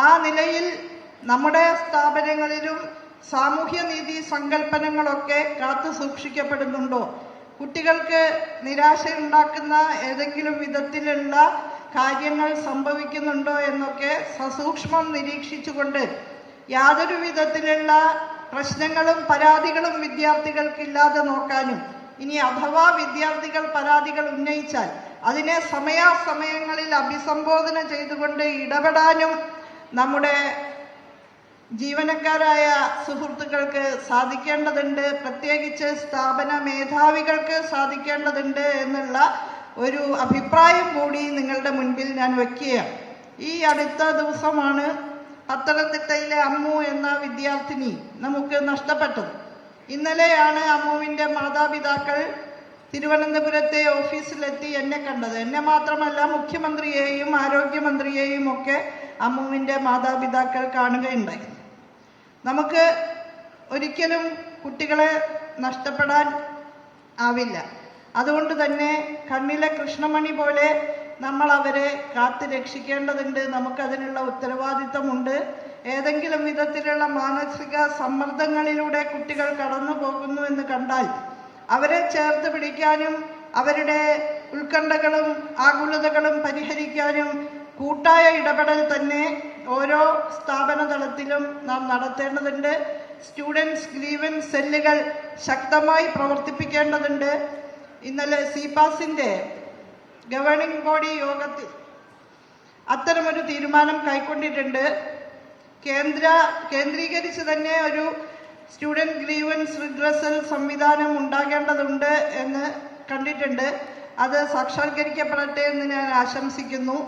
ആ നിലയിൽ നമ്മുടെ സ്ഥാപനങ്ങളിലും സാമൂഹ്യനീതി സങ്കല്പനങ്ങളൊക്കെ കാത്തു സൂക്ഷിക്കപ്പെടുന്നുണ്ടോ? കുട്ടികൾക്ക് നിരാശയുണ്ടാക്കുന്ന ഏതെങ്കിലും വിധത്തിലുള്ള കാര്യങ്ങൾ സംഭവിക്കുന്നുണ്ടോ എന്നൊക്കെ സസൂക്ഷ്മം നിരീക്ഷിച്ചുകൊണ്ട് യാതൊരു വിധത്തിലുള്ള പ്രശ്നങ്ങളും പരാതികളും വിദ്യാർത്ഥികൾക്കില്ലാതെ നോക്കാനും, ഇനി അഥവാ വിദ്യാർത്ഥികൾ പരാതികൾ ഉന്നയിച്ചാൽ അതിനെ സമയാസമയങ്ങളിൽ അഭിസംബോധന ചെയ്തുകൊണ്ട് ഇടപെടാനും നമ്മുടെ ജീവനക്കാരായ സുഹൃത്തുക്കൾക്ക് സാധിക്കേണ്ടതുണ്ട്, പ്രത്യേകിച്ച് സ്ഥാപന മേധാവികൾക്ക് സാധിക്കേണ്ടതുണ്ട് എന്നുള്ള ഒരു അഭിപ്രായം കൂടി നിങ്ങളുടെ മുൻപിൽ ഞാൻ വയ്ക്കുകയാണ്. ഈ അടുത്ത ദിവസമാണ് പത്തനംതിട്ടയിലെ അമ്മു എന്ന വിദ്യാർത്ഥിനി നമുക്ക് നഷ്ടപ്പെട്ടത്. ഇന്നലെയാണ് അമ്മുവിൻ്റെ മാതാപിതാക്കൾ തിരുവനന്തപുരത്തെ ഓഫീസിലെത്തി എന്നെ കണ്ടത്. എന്നെ മാത്രമല്ല, മുഖ്യമന്ത്രിയെയും ആരോഗ്യമന്ത്രിയെയും ഒക്കെ അമ്മുവിൻ്റെ മാതാപിതാക്കൾ കാണുകയുണ്ടായി. നമുക്ക് ഒരിക്കലും കുട്ടികളെ നഷ്ടപ്പെടാൻ ആവില്ല. അതുകൊണ്ട് തന്നെ കണ്ണിലെ കൃഷ്ണമണി പോലെ നമ്മൾ അവരെ കാത്തു രക്ഷിക്കേണ്ടതുണ്ട്. നമുക്കതിനുള്ള ഉത്തരവാദിത്തമുണ്ട്. ഏതെങ്കിലും വിധത്തിലുള്ള മാനസിക സമ്മർദ്ദങ്ങളിലൂടെ കുട്ടികൾ കടന്നു പോകുന്നു എന്ന് കണ്ടാൽ അവരെ ചേർത്ത് പിടിക്കാനും അവരുടെ ഉത്കണ്ഠകളും ആകുലതകളും പരിഹരിക്കാനും കൂട്ടായ ഇടപെടൽ തന്നെ ഓരോ സ്ഥാപന തലത്തിലും നാം നടത്തേണ്ടതുണ്ട്. സ്റ്റുഡൻസ് ഗ്രീവൻസ് സെല്ലുകൾ ശക്തമായി പ്രവർത്തിപ്പിക്കേണ്ടതുണ്ട്. ഇന്നലെ സിപാസിൻ്റെ ഗവേണിംഗ് ബോഡി യോഗത്തിൽ അത്തരമൊരു തീരുമാനം കൈക്കൊണ്ടിട്ടുണ്ട്. കേന്ദ്രീകരിച്ച് തന്നെ ഒരു സ്റ്റുഡൻറ് ഗ്രീവൻസ് റിഡ്രസൽ സംവിധാനം ഉണ്ടാകേണ്ടതുണ്ട് എന്ന് കണ്ടിട്ടുണ്ട്. അത് സാക്ഷാത്കരിക്കപ്പെടട്ടെ എന്ന് ഞാൻ ആശംസിക്കുന്നു.